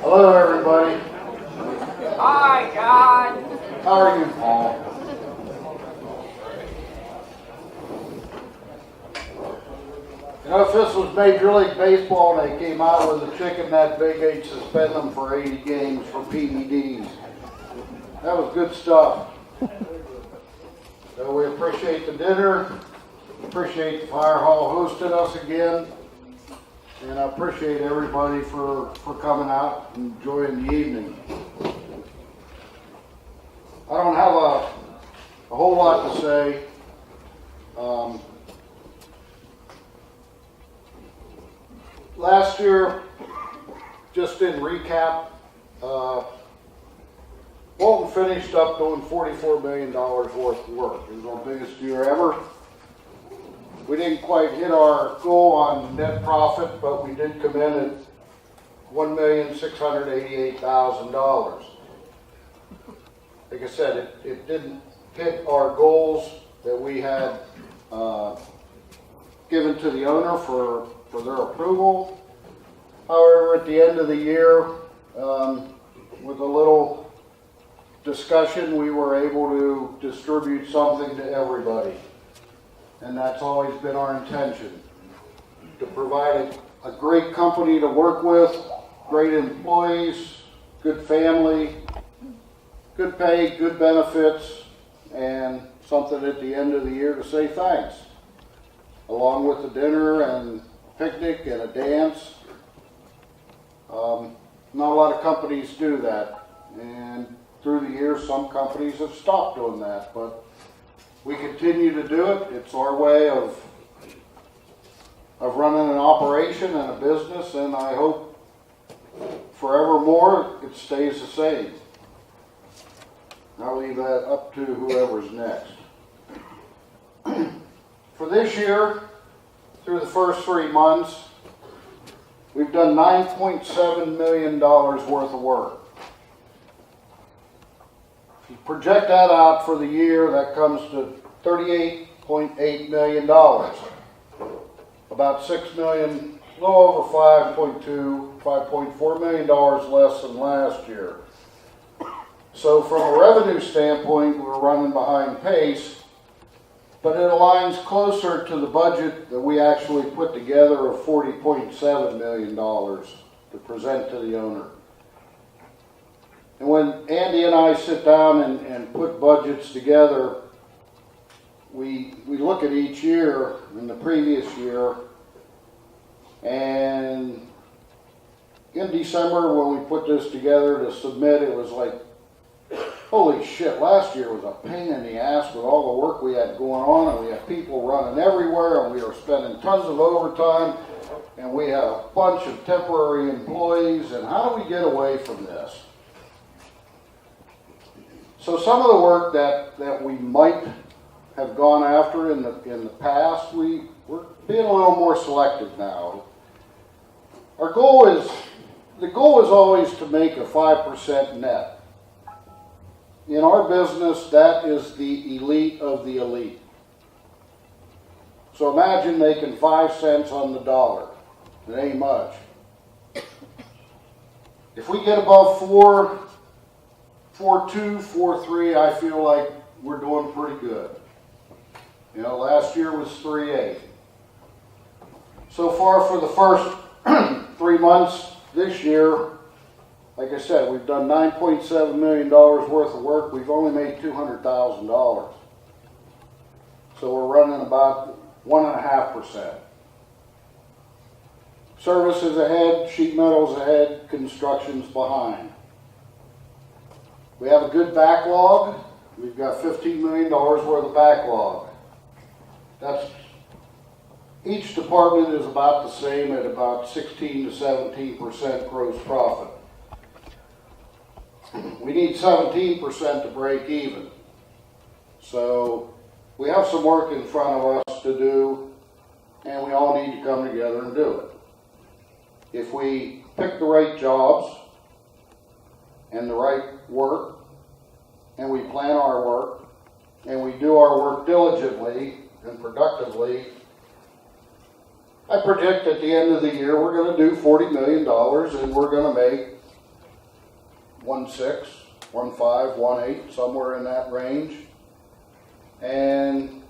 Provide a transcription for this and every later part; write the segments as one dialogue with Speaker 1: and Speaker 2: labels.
Speaker 1: Hello, everybody.
Speaker 2: Hi, John.
Speaker 1: How are you, Paul? You know, if this was Major League Baseball and they came out with a chicken that big, they'd suspend them for 80 games for PEDs. That was good stuff. So we appreciate the dinner, appreciate the fire hall hosting us again, and I appreciate everybody for coming out and enjoying the evening. I don't have a whole lot to say. Last year, just in recap, Walton finished up doing $44 million worth of work. It was our biggest year ever. We didn't quite hit our goal on net profit, but we did come in at $1,688,000. Like I said, it didn't hit our goals that we had given to the owner for their approval. However, at the end of the year, with a little discussion, we were able to distribute something to everybody. And that's always been our intention, to provide a great company to work with, great employees, good family, good pay, good benefits, and something at the end of the year to say thanks, along with the dinner and picnic and a dance. Not a lot of companies do that, and through the years some companies have stopped doing that, but we continue to do it. It's our way of running an operation and a business, and I hope forevermore it stays the same. I'll leave that up to whoever's next. For this year, through the first 3 months, we've done $9.7 million worth of work. If you project that out for the year, that comes to $38.8 million. About $6 million, a little over $5.4 million less than last year. So from a revenue standpoint, we're running behind pace, but it aligns closer to the budget that we actually put together of $40.7 million to present to the owner. And when Andy and I sit down and put budgets together, we look at each year and the previous year, and in December when we put this together to submit, it was like, holy shit, last year was a pain in the ass with all the work we had going on, and we had people running everywhere, and we were spending tons of overtime, and we had a bunch of temporary employees, and how do we get away from this? So some of the work that we might have gone after in the past, we're being a little more selective now. The goal is always to make a 5% net. In our business, that is the elite of the elite. So imagine making 5 cents on the dollar. It ain't much. If we get above 4.2, 4.3, I feel like we're doing pretty good. You know, last year was 3.8. So far for the first 3 months this year, like I said, we've done $9.7 million worth of work. We've only made $200,000. So we're running about 1.5%. Service is ahead, sheet metal's ahead, construction's behind. We have a good backlog. We've got $15 million worth of backlog. Each department is about the same at about 16 to 17% gross profit. We need 17% to break even. So we have some work in front of us to do, and we all need to come together and do it. If we pick the right jobs and the right work, and we plan our work, and we do our work diligently and productively, I predict at the end of the year we're going to do $40 million and we're going to make 1.6, 1.5, 1.8, somewhere in that range. And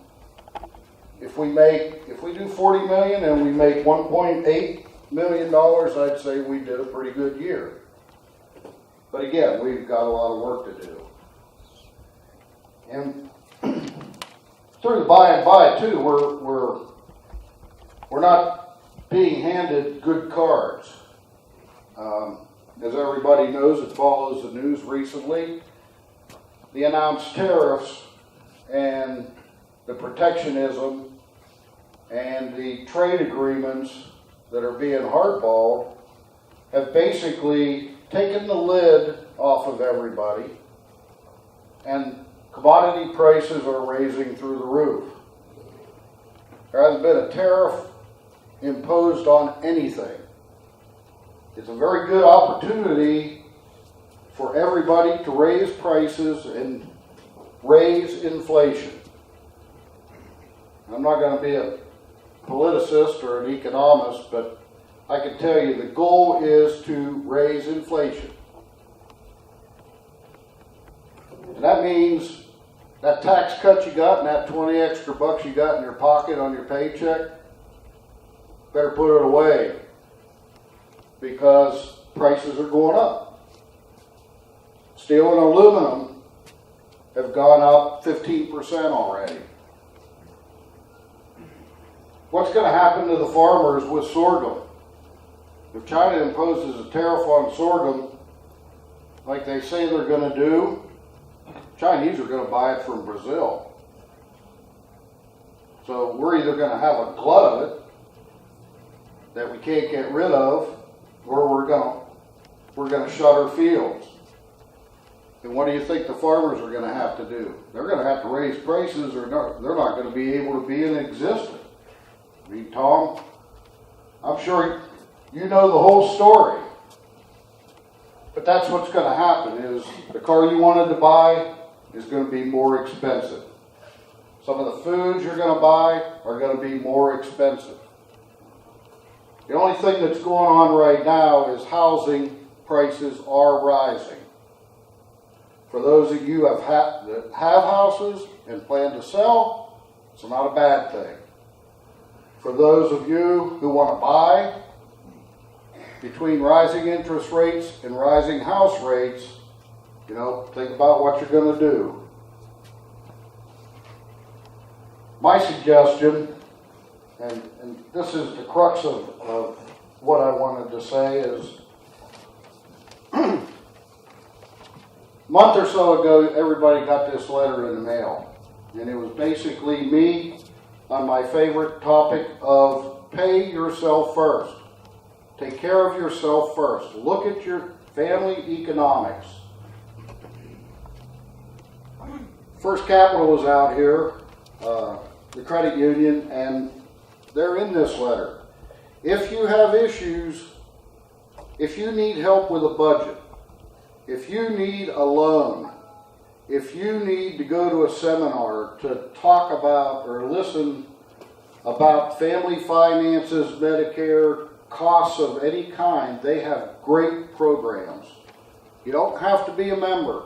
Speaker 1: if we do 40 million and we make 1.8 million dollars, I'd say we did a pretty good year. But again, we've got a lot of work to do. And through the by and by too, we're not being handed good cards. As everybody knows that follows the news recently, the announced tariffs and the protectionism and the trade agreements that are being hardballed have basically taken the lid off of everybody, and commodity prices are raising through the roof. There hasn't been a tariff imposed on anything. It's a very good opportunity for everybody to raise prices and raise inflation. I'm not going to be a politicist or an economist, but I can tell you the goal is to raise inflation. And that means that tax cut you got and that 20 extra bucks you got in your pocket on your paycheck, better put it away, because prices are going up. Steel and aluminum have gone up 15% already. What's going to happen to the farmers with sorghum? If China imposes a tariff on sorghum, like they say they're going to do, Chinese are going to buy it from Brazil. So we're either going to have a glut of it that we can't get rid of, or we're going to shut our fields. And what do you think the farmers are going to have to do? They're going to have to raise prices, or they're not going to be able to be in existence. I mean, Tom, I'm sure you know the whole story. But that's what's going to happen, is the car you wanted to buy is going to be more expensive. Some of the foods you're going to buy are going to be more expensive. The only thing that's going on right now is housing prices are rising. For those of you that have houses and plan to sell, it's not a bad thing. For those of you who want to buy, between rising interest rates and rising house rates, think about what you're going to do. My suggestion, and this is the crux of what I wanted to say, is a month or so ago, everybody got this letter in the mail. And it was basically me on my favorite topic of pay yourself first. Take care of yourself first. Look at your family economics. First Capital was out here, the credit union, and they're in this letter. If you have issues, if you need help with a budget, if you need a loan, if you need to go to a seminar to talk about or listen about family finances, Medicare, costs of any kind, they have great programs. You don't have to be a member,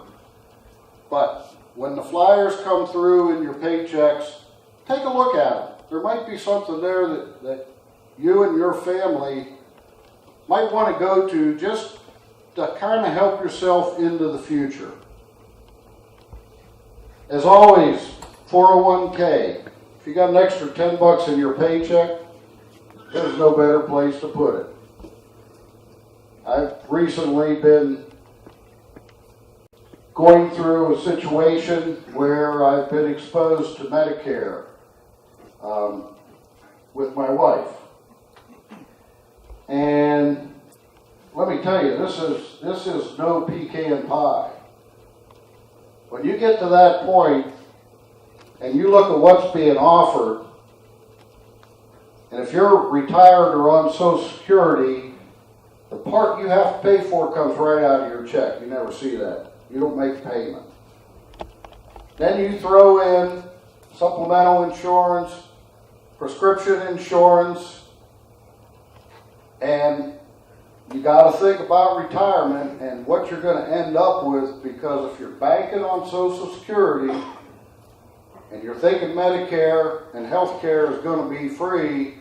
Speaker 1: but when the flyers come through in your paychecks, take a look at them. There might be something there that you and your family might want to go to, just to kind of help yourself into the future. As always, 401k. If you got an extra 10 bucks in your paycheck, there's no better place to put it. I've recently been going through a situation where I've been exposed to Medicare with my wife. And let me tell you, this is no pecan pie. When you get to that point and you look at what's being offered, and if you're retired or on Social Security, the part you have to pay for comes right out of your check. You never see that. You don't make payment. Then you throw in supplemental insurance, prescription insurance, and you got to think about retirement and what you're going to end up with, because if you're banking on Social Security and you're thinking Medicare and health care is going to be free,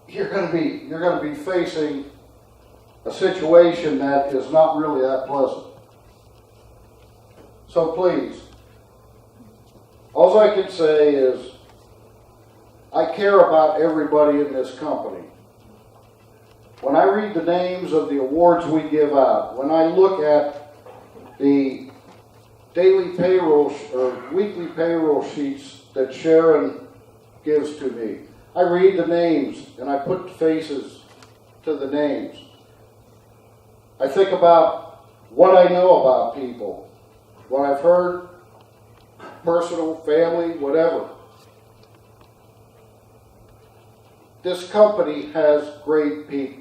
Speaker 1: you're going to be facing a situation that is not really that pleasant. So please, all I can say is I care about everybody in this company. When I read the names of the awards we give out, when I look at the daily payroll or weekly payroll sheets that Sharon gives to me, I read the names and I put faces to the names. I think about what I know about people, what I've heard, personal, family, whatever. This company has great people.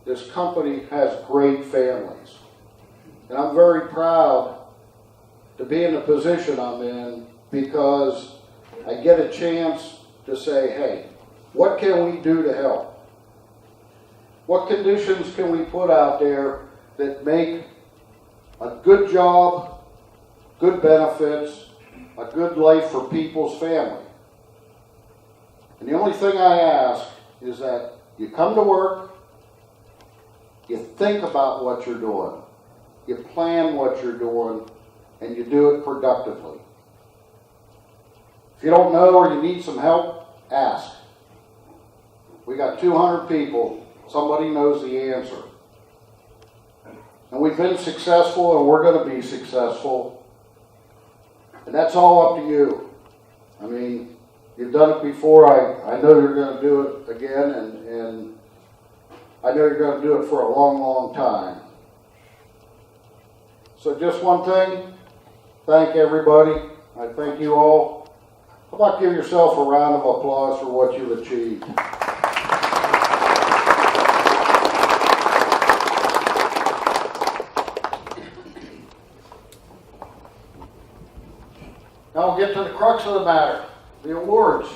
Speaker 1: This company has great families. And I'm very proud to be in the position I'm in, because I get a chance to say, hey, what can we do to help? What conditions can we put out there that make a good job, good benefits, a good life for people's family? And the only thing I ask is that you come to work, you think about what you're doing, you plan what you're doing, and you do it productively. If you don't know or you need some help, ask. We got 200 people. Somebody knows the answer. And we've been successful, and we're going to be successful. And that's all up to you. I mean, you've done it before. I know you're going to do it again, and I know you're going to do it for a long, long time. So just one thing, thank everybody. I thank you all. How about give yourself a round of applause for what you've achieved? Now we'll get to the crux of the matter, the awards.